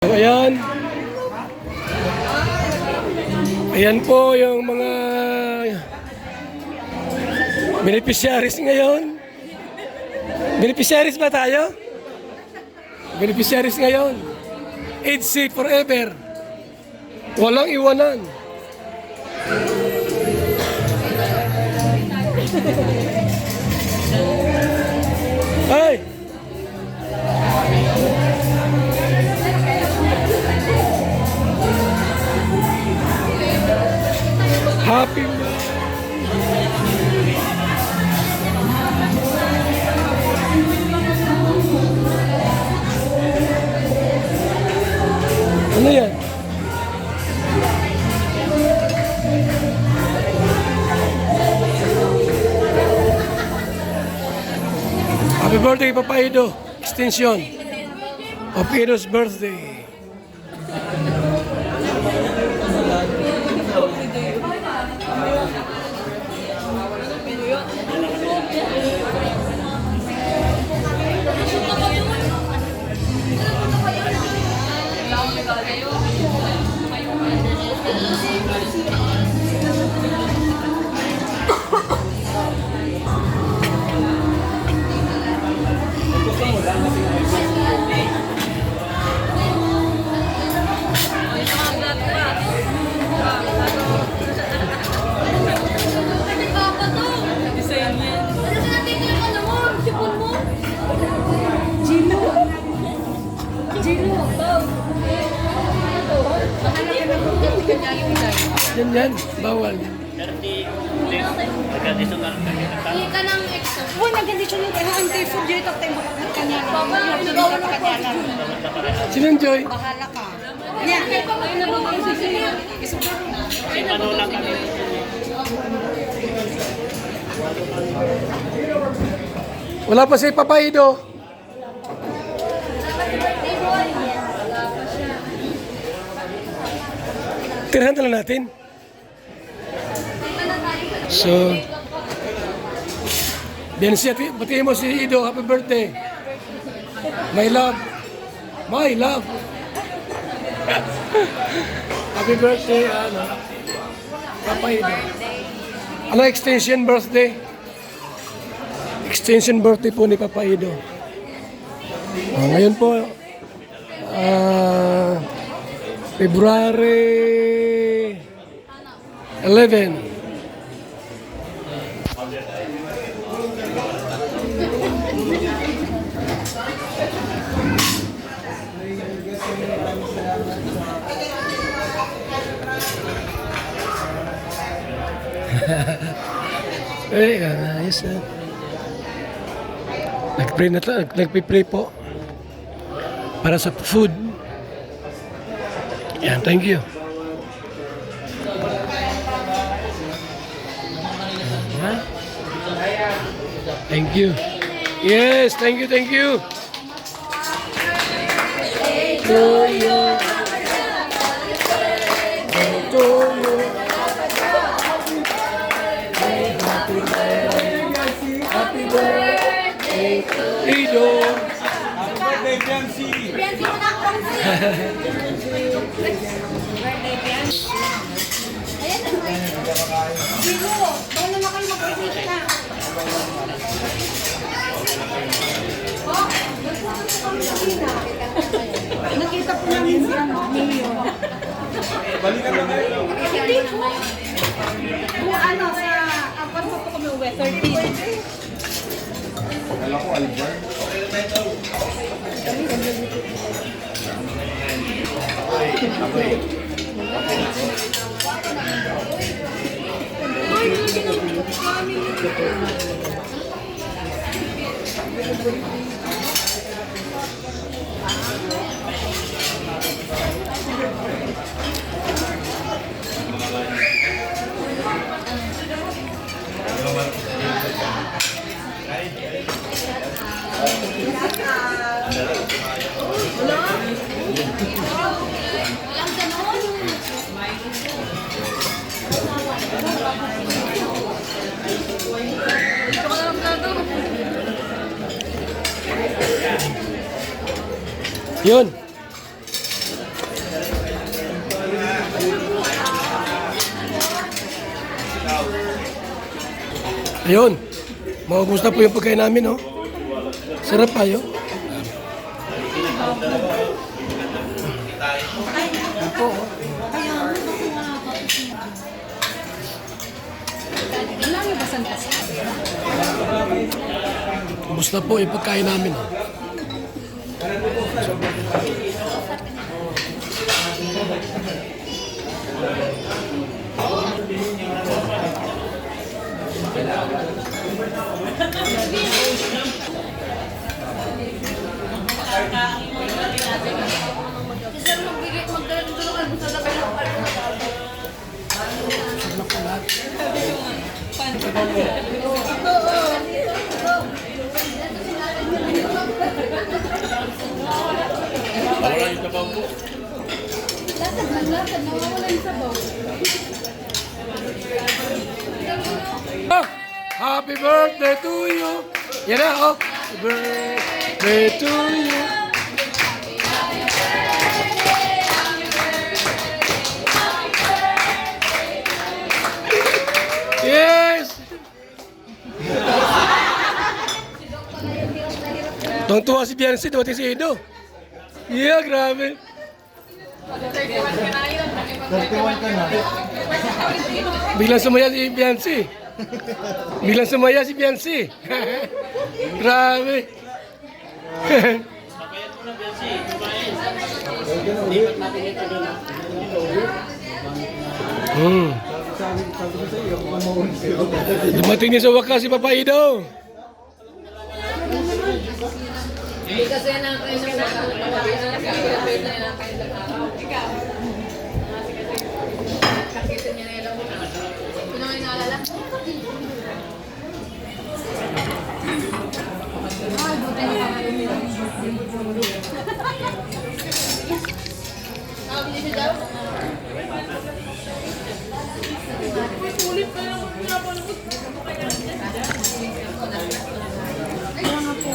So, ayan. Ayan po yung mga beneficiaries ngayon. Beneficiaries ba tayo? Beneficiaries ngayon. AIDS Safe Forever. Walang iwanan. Ay! Happy ano yan? Happy birthday, Papa Ido. Extension of Ido's birthday. Yan, bawal. Uy, nag-condition yung anti-food dito. Tayo makakot ka niya. Sinong Joy? Bahala ka. Yan. Wala pa si Papa Ido. Tirahan na lang natin. So, Biansi, batiin mo si Ido. Happy birthday. My love. My love. Happy birthday, ano. Papa Ido. Ano extension birthday? Extension birthday po ni Papa Ido. Ngayon po, February 11. Ayos na. Nag-pray na tayo, nagpipray po para sa food. Yan, thank you. Thank you. Yes, thank you, thank you. To you. To you. Happy birthday, Ido. Happy birthday, Biancy! Biancy mo na, Biancy. Birthday, Biancy. Ayan na. Dino, baka naman kayo mag-birthday na. Nakita po namin si Mayor. Balikan na tayo. Hindi po. Ano, sa apat po kami uwi, 13. Kala ko, Alvar. Yun. Ayun. Maubos na po yung pagkain namin, oh. Sarap pa, yun. Ito, oh. Wala mo ba santas? Ubos na po yung pagkain namin, oh. Sir, magbigay, magdala ng sa tabi ng Latag, nawawala yung sabaw. Ah, happy birthday to you. Yan na, oh. Happy birthday to you. Yes! Tuwang-tuwa si Biancy, dumating si Edo. Yeah, grabe. 31 ka na. Biglang sumaya si Biancy. Biglang sumaya si Biancy. Grabe. Sabi ko sa iyo, kung maulit sa'yo. Dumating din sa wakas si Papa Edo. Kasi nakakain ng nakakain ng araw. Ikaw. Kakita niya na ilang muna. Ito na may naalala. Ay, buti na binili daw? Sulit pa lang ang pinapalabot. Kaya nga po.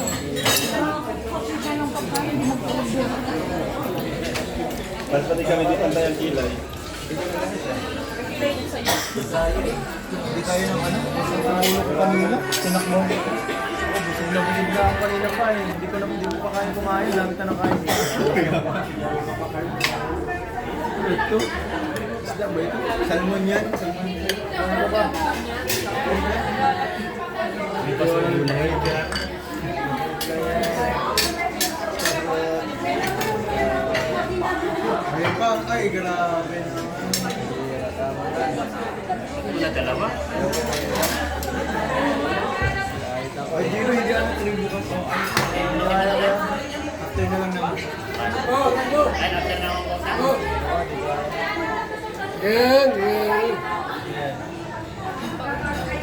Pati kami di pantay ang kilay. Hindi tayo ng ano? Ulo ko kanina. Sinak mo. Busog na ako kanina pa eh. Hindi ko pa kaya kumain. Lamit na nakain. Ito. Isda ba ito? Salmon yan. Salmon yan. Ano ba? Ito salmon na yun. Ayun pa, ay grabe naman. Wala dalawa? Ay, Giro, hindi ako tuloy bukas ko. After na lang naman. Yan, yan.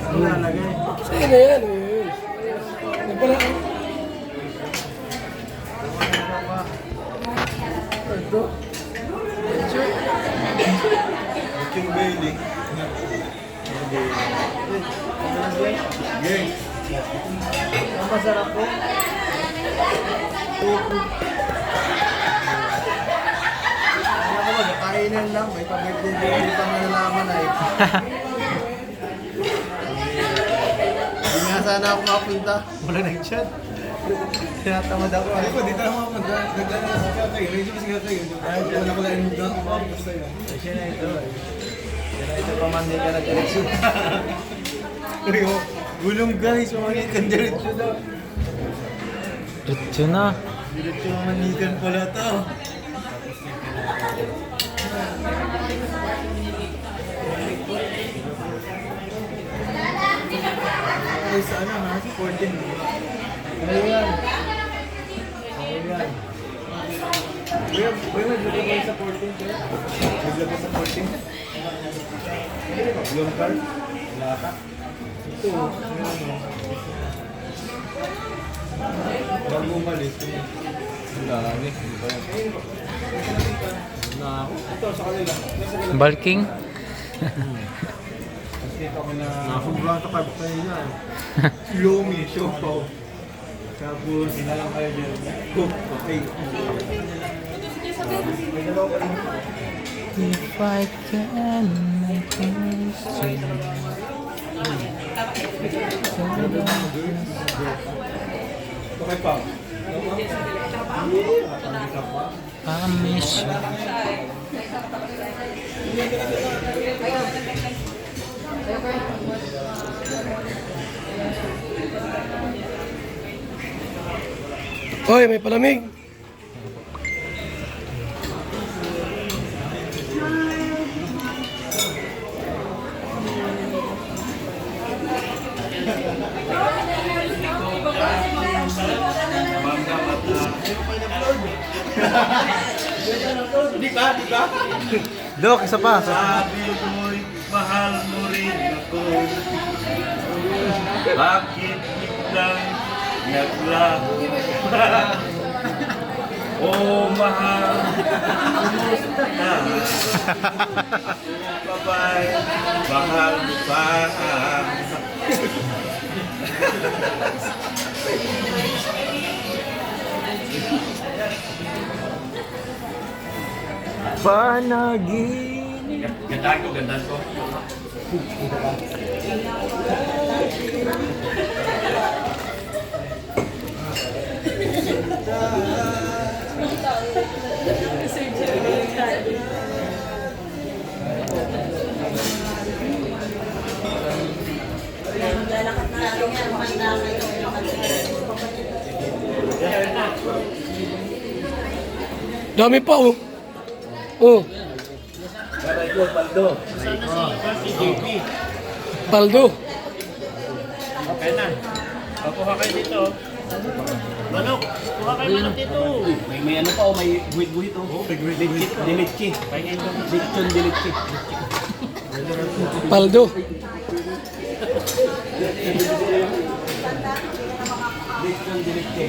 Wala lagay. Sa'yo na yan, yan. Nagparaan. Ito. Yung Bailey. Gang. Ang masarap po. Ano ko ba, kakainin lang. May pag-birthday din pa nalalaman ay. Hindi nga sana ako mapunta. Wala nag-chat. Tinatamad ako. Ay ko, dito na mapunta. Nagdala na si Kakay. Radyo si Kakay. Wala pala yung muda. Kumapunta yun. Siya na ito. Siya na ito pa man din ka nag-diretso. Gulong guys, mamanikan diretso daw. Diretso na. Diretso mamanikan pala to. Ay, sa ano ha? 14. Ayan. Ayan. Kuya, maglagay kayo sa 14 kaya? Maglagay sa 14? Long card? Wala ka? Ito. Bago umalis. Ang dami. Na ako. Ito sa kanila. Bulking. Kasi ako na... Nakasobrang sa carb tayo niya. Lomi, siopaw. Tapos, sinalang kayo dyan. Cook, okay. May dalawa pa rin. If I can make history. Okay pa. Amis. Hoy, may palamig. Di ba? Dok, isa pa. Sabi ko'y mahal mo rin ako. Bakit biglang naglaho? Oh, mahal, kumusta ka? Ako pa ba'y mahal mo pa? Panagin. Gandaan ko. Dami pa oh. Oh, Paldo. paldo. Okay na. Pakuha kayo dito. Manok. Kuha kayo manok dito. May ano pa, may buhit-buhit oh. Dilichi. Lechon dilichi. Paldo. Lechon dilichi.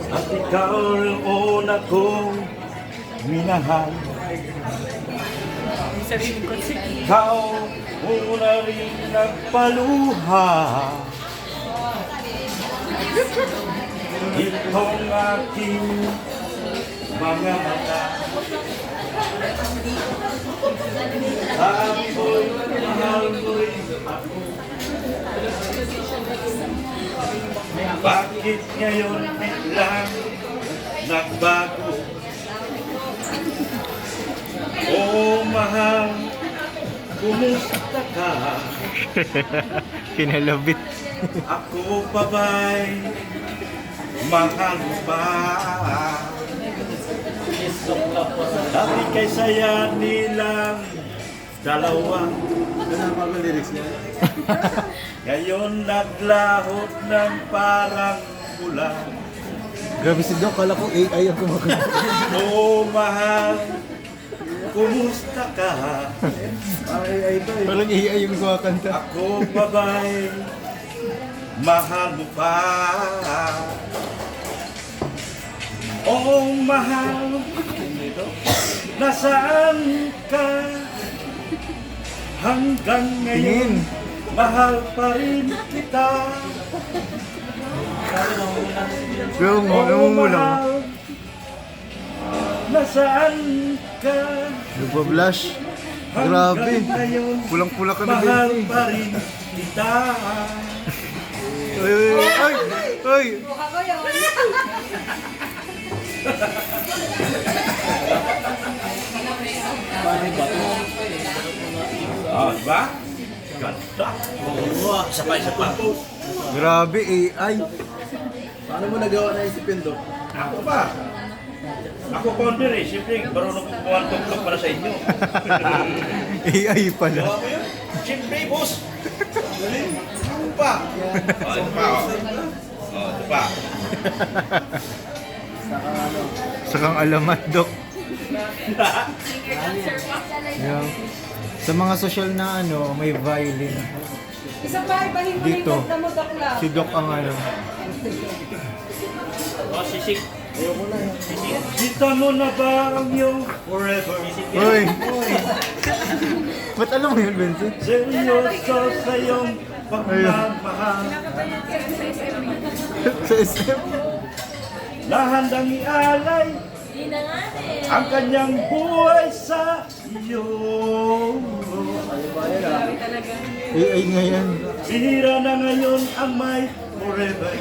At ikaw ang una kong minahal. Ikaw una rin nagpaluha. Itong aking mga mata. Sabi ko'y mahal mo rin ako. Bakit ngayon biglang nagbago? Oh, mahal, kumusta ka? Kinalabit. Ako pa ba'y mahal mo pa? Dati kay saya nilang dalawa. Ano ang lyrics niya? Ngayon naglahot ng parang ulan. Grabe si Doc, kala ko AI ang kumakanta. Oh, mahal, kumusta ka? Parang AI to eh. Parang AI yung kumakanta. Ako pa ba'y mahal mo pa? Oh, mahal, nasaan ka? Hanggang ngayon, mahal pa rin kita. Yung Oh, mo lang. mahal, nasaan ka? Nagpa-blush. Grabe. Hanggang ngayon, Pulang-pula ka na mahal din. pa rin kita. Ay! Ako yun. Ah, diba? Ganda. Isa pa. Grabe AI. Paano mo nagawa na isipin, Doc? Ako pa. Ako founder eh. Siyempre, marunong ko kuha ng tugtog para sa inyo. AI pala. Gawa mo yun? Siyempre, boss. Galing. Ako pa. Oh, ito pa. Oh, ito pa. Sakang alamat, Doc. Yeah. Sa mga social na ano, may violin. Isang bahay ba hindi Dito. mo dakla? Si Doc ang ano. Oh, sisig. Kita mo na ba ang iyong forever? Uy! Ba't alam mo yun, Vincent? Seryoso sa iyong pagmamahal. Sa SM? Na handang ialay ang kanyang buhay sa iyo. AI nga yan. Bihira na ngayon ang may forever.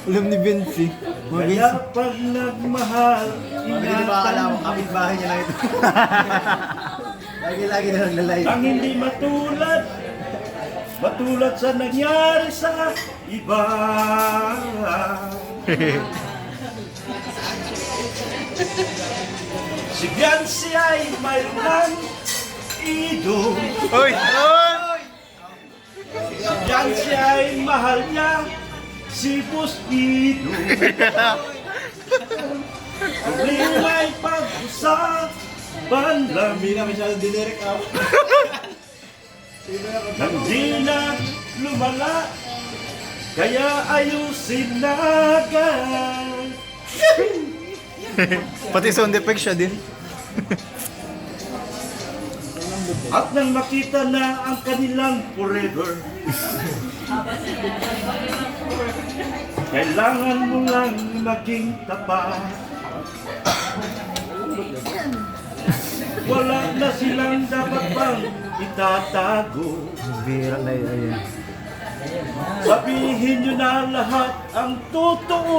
Alam ni Vince eh. Mga Vince. Kaya pag nagmahal, Hindi makakala mo, kapitbahay niya lang ito. Lagi-lagi na naglalay. ang hindi matulad sa nangyari sa iba. Si Biancy ay mayroon ng idol. Uy! Si Biancy ay mahal niya si Pustido. Problema ay pag-usapan lang. Hindi na masyado dinirect ako. Nang di na lumala, kaya ayusin na agad. Pati sound effect siya din. At nang makita na ang kanilang forever, kailangan mo lang maging tapat. Wala na silang dapat pang itatago. Bira na yun. Sabihin nyo na lahat ang totoo.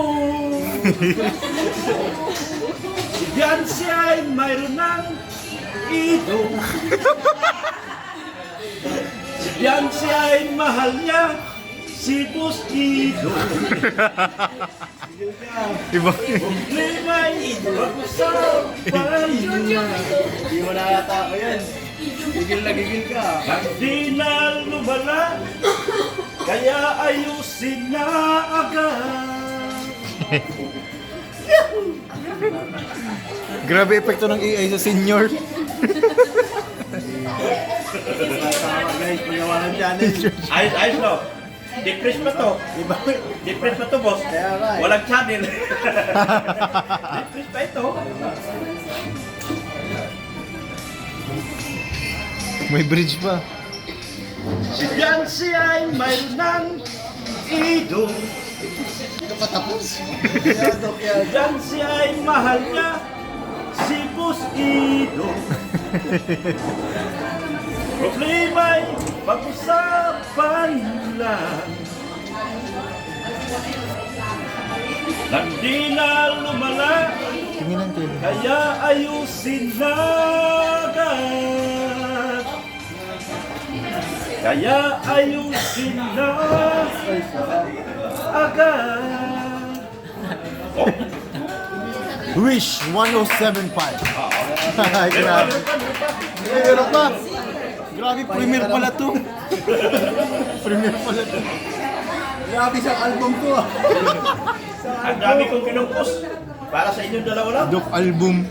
Si Biancy ay mayroon ng idol. Si Biancy ay mahal niya si Pustido. Iba. Problema ay pag-usapan nila. Hindi mo nakata ko yan. Gigil na gigil ka. Nang di na lumala, kaya ayusin na agad. Grabe epekto ng AI sa senior. Guys, pagawa ng channel. Ayos no? Depress pa to. Iba. Depress pa to, boss. Kaya nga eh. Walang channel. Depress pa ito. May bridge pa. Si Biancy ay mayroon ng idol. Patapos. Si Biancy ay mahal niya si Pustido. Problema ay pag-usapan lang. Nang di na lumala, Tinginan kayo. kaya ayusin na agad. Kaya ayusin na agad. Oh, Wish 1075. Ay, grabe. Meron pa. Grabe, premiere pala to. Premiere pala to. Grabe sa album to ah. ang dami kong kinumpos para sa inyong dalawa lang. Doc album.